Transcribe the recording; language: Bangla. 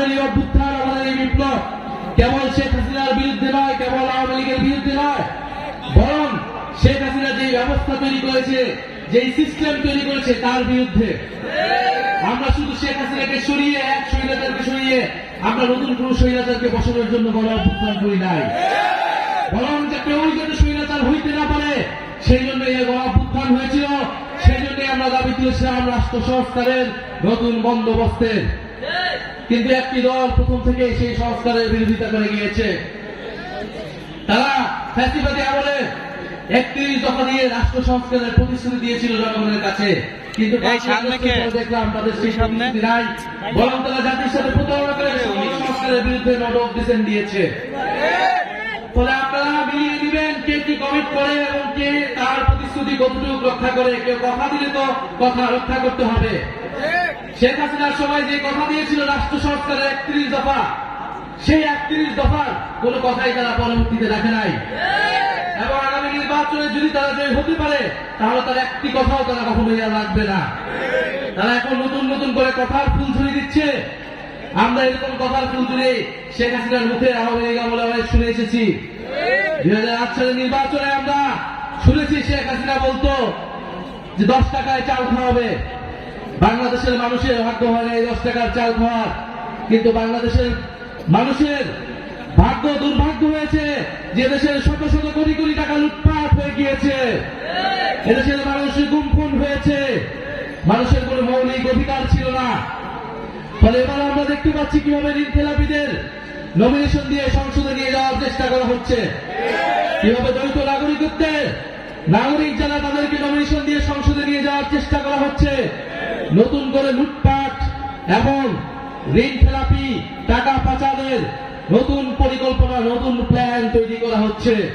আমাদের এই অভ্যুত্থান, আমাদের এই বিপ্লব কেবল শেখ হাসিনার বিরুদ্ধে নয়, কেবল আওয়ামী লীগের বিরুদ্ধে নয়, বরং শেখ হাসিনা যে ব্যবস্থা তৈরি করেছে, যে সিস্টেম তৈরি করেছে তার বিরুদ্ধে। আমরা শুধু শেখ হাসিনাকে সরিয়ে, এক স্বৈরাচারকে সরিয়ে আমরা নতুন কোন স্বৈরাচারকে বসানোর জন্য গণ অভ্যুত্থান করি নাই, বরং যে কেউ যাতে স্বৈরাচার হইতে না পারে সেই জন্য এই গণ অভ্যুত্থান হয়েছিল। সেই জন্য আমরা দাবি তুলেছিলাম রাষ্ট্র সংস্কারের নতুন বন্দোবস্তের। কিন্তু একটি দল প্রথম থেকে সেই সংস্কারের বিরোধিতা করে গিয়েছে। তারা ফ্যাসিবাদী আমলে 31 দফা দিয়ে রাষ্ট্র সংস্কারের প্রতিশ্রুতি দিয়েছিল জনগণের কাছে, কিন্তু দেখলাম তাদের সেই প্রতিশ্রুতি নাই, বরং তারা জাতির সাথে প্রতারণা করে সংস্কারের বিরুদ্ধে নোট অফ ডিসেন্ট দিয়েছে। ফলে আপনারা মিলিয়ে দিবেন কে কি কমিট করে এবং কে তার প্রতিশ্রুতি কতটুকু রক্ষা করে। কেউ কথা দিলে তো কথা রক্ষা করতে হবে। শেখ হাসিনার সময় যে কথা দিয়েছিল রাষ্ট্র সংস্কারের 31 দফা, সেই 31 দফার কোন কথাই তারা পরবর্তীতে রাখে নাই। এবং আগামী নির্বাচনে যদি তারা জয় হতে পারে তাহলে তার একটি কথাও তারা কখনোই আর রাখবে না। তারা এখন নতুন নতুন করে কথার ফুলঝুরি দিচ্ছে। আমরা এরকম কথার ফুলঝুরি শেখ হাসিনার মুখে আওয়ামী লীগ আমলে অনেক শুনে এসেছি। 2008 সালের নির্বাচনে আমরা শুনেছি শেখ হাসিনা বলতো যে 10 টাকায় চাল খাওয়াবে। বাংলাদেশের মানুষের ভাগ্য হয় না এই 10 টাকার চাল খাওয়ার, কিন্তু বাংলাদেশের মানুষের ভাগ্য দুর্ভাগ্য হয়েছে যে দেশের শত শত কোটি কোটি টাকা লুটপাট হয়ে গিয়েছে। এদেশের মানুষের গুম খুন হয়েছে, মানুষের কোন মৌলিক অধিকার ছিল না। ফলে এবার আমরা দেখতে পাচ্ছি কিভাবে ঋণ খেলাপিদের নমিনেশন দিয়ে সংসদে নিয়ে যাওয়ার চেষ্টা করা হচ্ছে, কিভাবে দ্বৈত নাগরিকত্বের নাগরিক যারা তাদেরকে নমিনেশন দিয়ে সংসদে নিয়ে যাওয়ার চেষ্টা করা হচ্ছে। নতুন করে লুটপাট এবং ঋণ খেলাপি টাকা পাচারের নতুন পরিকল্পনা, নতুন প্ল্যান তৈরি করা হচ্ছে।